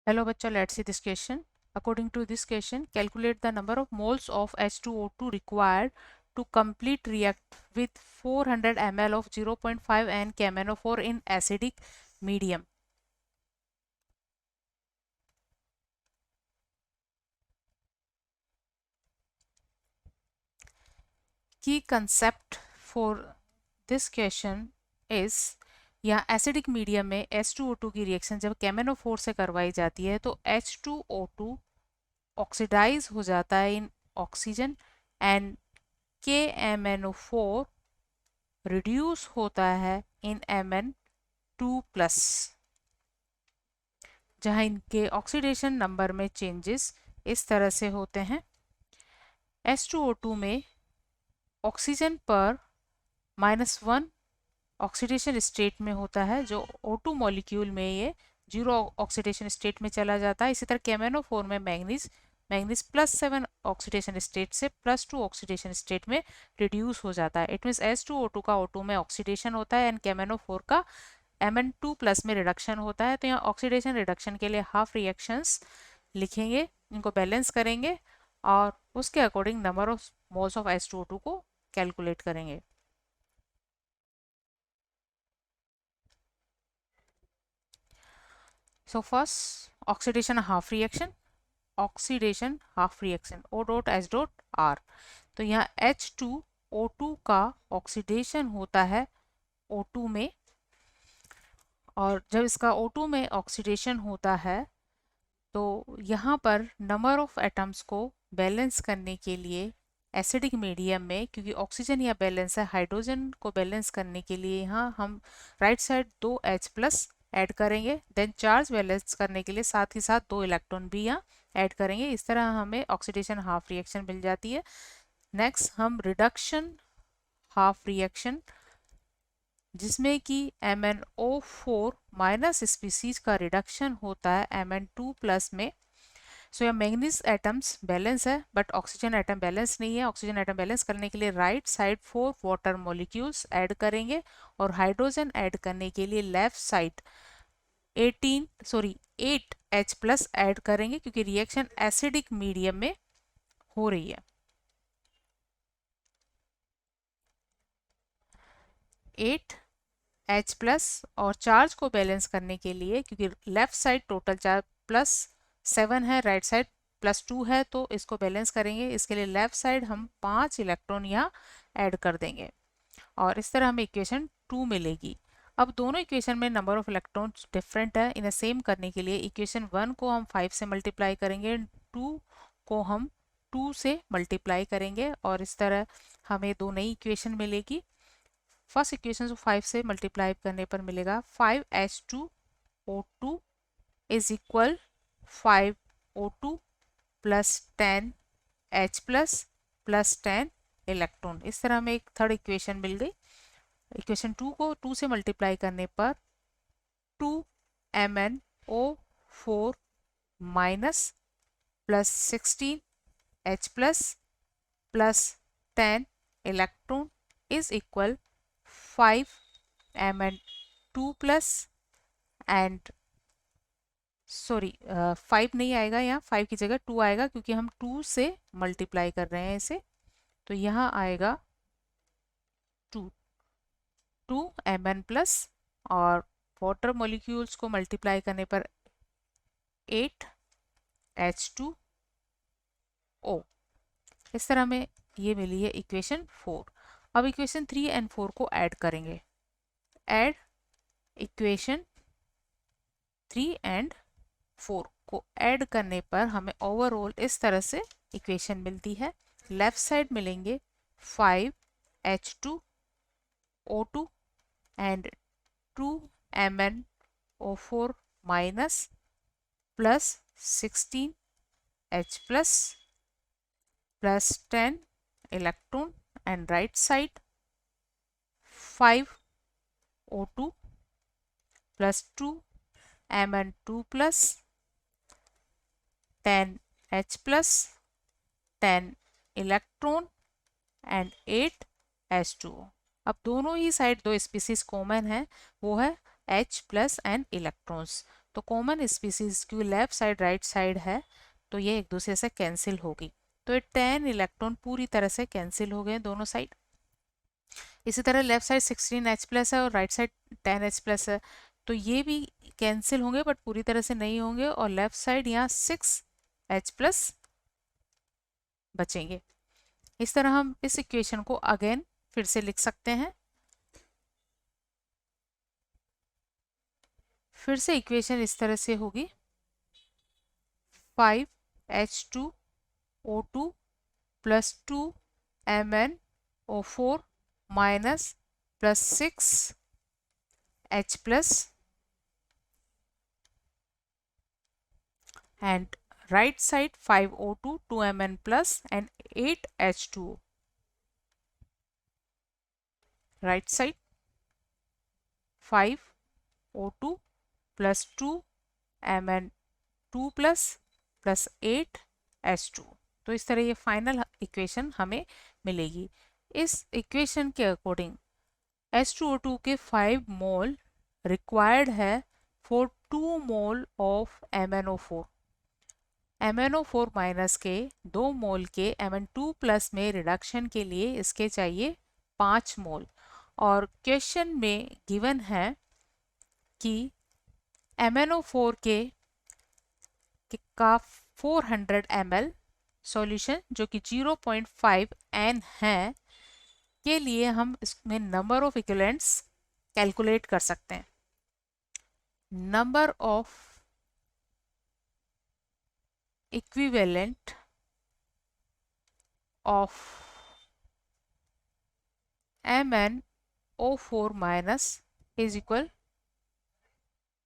Hello bachcha, let's see this question. According to this question, calculate the number of moles of H2O2 required to complete react with 400 ml of 0.5 N KMnO4 in acidic medium. Key concept for this question is यहाँ acidic medium में H2O2 की reaction जब KMnO4 से करवाई जाती है तो H2O2 oxidise हो जाता है इन ऑक्सीजन एंड KMnO4 रिड्यूस होता है इन Mn2 प्लस, जहां इनके ऑक्सीडेशन नंबर में चेंजेस इस तरह से होते हैं। H2O2 में ऑक्सीजन पर -1 ऑक्सीडेशन स्टेट में होता है, जो O2 मॉलिक्यूल में ये 0 ऑक्सीडेशन स्टेट में चला जाता है। इसी तरह KMnO4 में मैग्नीज +7 ऑक्सीडेशन स्टेट से +2 ऑक्सीडेशन स्टेट में रिड्यूस हो जाता है। इट मीन्स H2O2 का O2 में ऑक्सीडेशन होता है एंड KMnO4 का Mn2 प्लस में रिडक्शन होता है। तो यहाँ ऑक्सीडेशन रिडक्शन के लिए हाफ रिएक्शंस लिखेंगे, इनको बैलेंस करेंगे और उसके according number of moles of H2O2 को कैलकुलेट करेंगे। So first oxidation half reaction, O dot H dot R। तो यहाँ H2O2 का ऑक्सीडेशन होता है O2 में, और जब इसका O2 में ऑक्सीडेशन होता है तो यहाँ पर नंबर ऑफ एटम्स को बैलेंस करने के लिए एसिडिक मीडियम में, क्योंकि ऑक्सीजन यहाँ बैलेंस है, हाइड्रोजन को बैलेंस करने के लिए यहाँ हम right side 2H plus add करेंगे, देन चार्ज बैलेंस करने के लिए साथ ही साथ 2 इलेक्ट्रॉन भी यहाँ ऐड करेंगे। इस तरह हमें ऑक्सीडेशन हाफ रिएक्शन मिल जाती है। नेक्स्ट हम रिडक्शन हाफ रिएक्शन, जिसमें कि MnO4 माइनस स्पीसीज का रिडक्शन होता है Mn2 प्लस में। सो यहाँ मैग्नीज एटम्स बैलेंस है बट ऑक्सीजन एटम बैलेंस नहीं है। ऑक्सीजन एटम बैलेंस करने के लिए right side 4 water molecules add करेंगे और हाइड्रोजन ऐड करने के लिए left side 8H plus add करेंगे, क्योंकि रिएक्शन एसिडिक मीडियम में हो रही है। 8H प्लस और चार्ज को बैलेंस करने के लिए, क्योंकि लेफ्ट साइड टोटल चार्ज +7 है, राइट साइड +2 है, तो इसको बैलेंस करेंगे। इसके लिए लेफ्ट साइड हम 5 इलेक्ट्रॉन यहाँ ऐड कर देंगे और इस तरह हमें इक्वेशन 2 मिलेगी। अब दोनों इक्वेशन में नंबर ऑफ इलेक्ट्रॉन्स डिफरेंट है, इन्हें सेम करने के लिए इक्वेशन 1 को हम 5 से मल्टीप्लाई करेंगे, 2 को हम 2 से मल्टीप्लाई करेंगे और इस तरह हमें दो नई इक्वेशन मिलेगी। फर्स्ट इक्वेशन को 5 से मल्टीप्लाई करने पर मिलेगा 5H2O2 is equal 5O2 plus 10H plus 10 electron. इस तरह हमें एक थर्ड इक्वेशन मिल गई। इक्वेशन 2 को 2 से मल्टीप्लाई करने पर 2MnO4 minus plus 16H plus 10 electron is equal 5Mn2 plus and 5 नहीं आएगा, यहाँ 5 की जगह 2 आएगा क्योंकि हम 2 से मल्टीप्लाई कर रहे हैं इसे। तो यहाँ आएगा 2 Mn प्लस और वाटर मॉलिक्यूल्स को मल्टीप्लाई करने पर 8H2O। इस तरह में ये मिली है इक्वेशन 4। अब इक्वेशन 3 एंड 4 को ऐड करेंगे। ऐड इक्वेशन 3 एंड 4 को ऐड करने पर हमें ओवरऑल इस तरह से इक्वेशन मिलती है। लेफ्ट साइड मिलेंगे 5H2O2 and 2MnO4 minus plus 16H plus 10 electron and right side 5O2 plus 2Mn2 plus 10H plus 10 electron and 8H2O। अब दोनों ही साइड दो स्पीसीज कॉमन है, वो है H प्लस एंड इलेक्ट्रॉन्स। तो कॉमन स्पीसीज की left side right side है, तो ये एक दूसरे से कैंसिल होगी, तो ये 10 इलेक्ट्रॉन पूरी तरह से कैंसिल हो गए दोनों साइड। इसी तरह लेफ्ट साइड 16H+ है और राइट साइड 10H+ है, तो ये भी कैंसिल होंगे बट पूरी तरह से नहीं होंगे, और लेफ्ट साइड यहाँ 6H+ बचेंगे। इस तरह हम इस इक्वेशन को अगेन फिर से लिख सकते हैं। फिर से इक्वेशन इस तरह से होगी 5H2O2 plus 2MnO4 minus plus 6H+ and right side 5O2 2Mn plus and 8H2O. Right side 5O2 plus 2Mn2 plus 8H2। तो इस तरह ये फाइनल इक्वेशन हमें मिलेगी। इस इक्वेशन के अकॉर्डिंग H2O2 के 5 मोल रिक्वायर्ड है for 2 mole of MnO4। MnO4 minus के 2 मोल के Mn2 प्लस में रिडक्शन के लिए इसके चाहिए 5 मोल, और क्वेश्चन में गिवन है कि MnO4 का 400 ml सॉल्यूशन जो कि 0.5 N है के लिए हम इसमें नंबर ऑफ इक्विवेलेंट्स कैलकुलेट कर सकते हैं। Number of equivalent of MnO4 minus is equal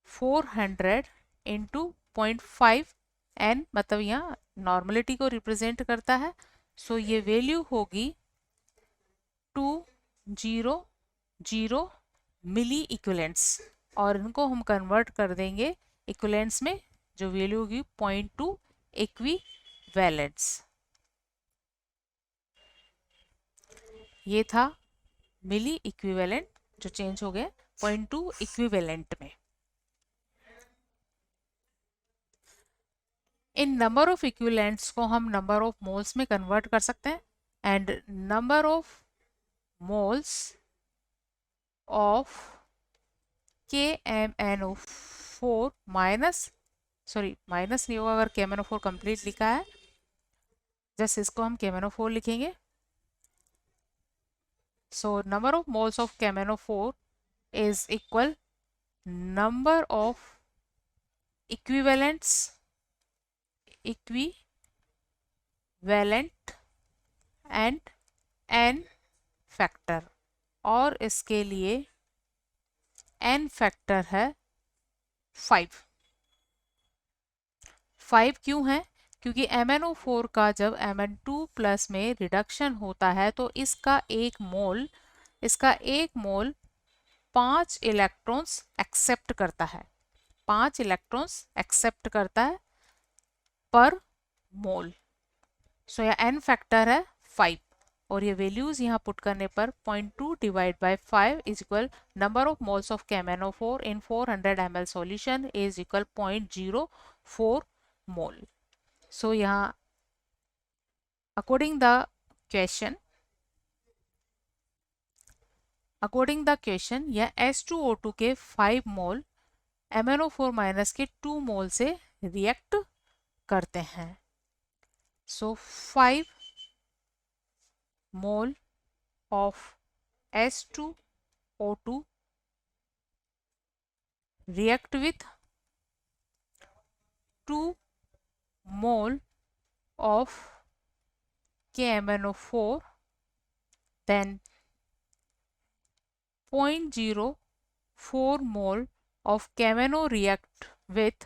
400 into 0.5 N, मतलब यहाँ नॉर्मलिटी को रिप्रेजेंट करता है, सो ये वैल्यू होगी 200 मिली इक्विवेलेंट्स, और इनको हम कन्वर्ट कर देंगे इक्विवेलेंट्स में, जो वैल्यू होगी 0.2 इक्विवेलेंट्स। ये था मिली इक्विवेलेंट जो चेंज हो गया 0.2 इक्विवेलेंट में। इन नंबर ऑफ इक्विवेलेंट्स को हम नंबर ऑफ मोल्स में कन्वर्ट कर सकते हैं, and number of moles of KMnO4 minus, sorry minus नहीं होगा अगर KMnO4 कंप्लीट लिखा है, जस्ट इसको हम KMnO4 लिखेंगे। So number of moles of KMnO4 is equal number of equivalent and n factor, और इसके लिए n फैक्टर है 5 क्यों है? क्योंकि MnO4 का जब Mn2 प्लस में रिडक्शन होता है तो इसका एक मोल 5 इलेक्ट्रॉन्स एक्सेप्ट करता है, 5 इलेक्ट्रॉन्स एक्सेप्ट करता है पर मोल। सो यह n फैक्टर है 5, और ये वैल्यूज यहाँ पुट करने पर 0.2 divide by 5 is equal number of moles of KMnO4 in 400 ml solution is equal 0.04 मोल। सो यहाँ अकॉर्डिंग द क्वेश्चन यह H2O2 के 5 मोल MnO4 माइनस के 2 मोल से रिएक्ट करते हैं। सो 5 mole of H2O2 react with 2 mole of KMnO4, then 0.04 mole of KMnO react with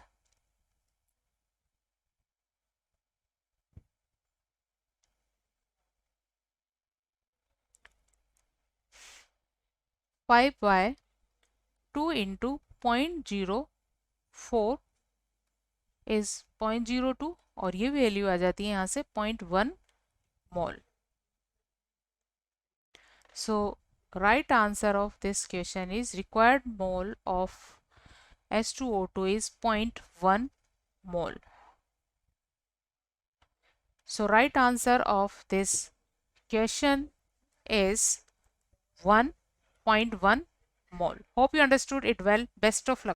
5/2 into 0.04 is 0.02, और ये value आ जाती है यहाँ से 0.1 मोल। So right answer of this question is required mole of H2O2 is 0.1 mole. So right answer of this question is 1.1 mole. Hope you understood it well. Best of luck.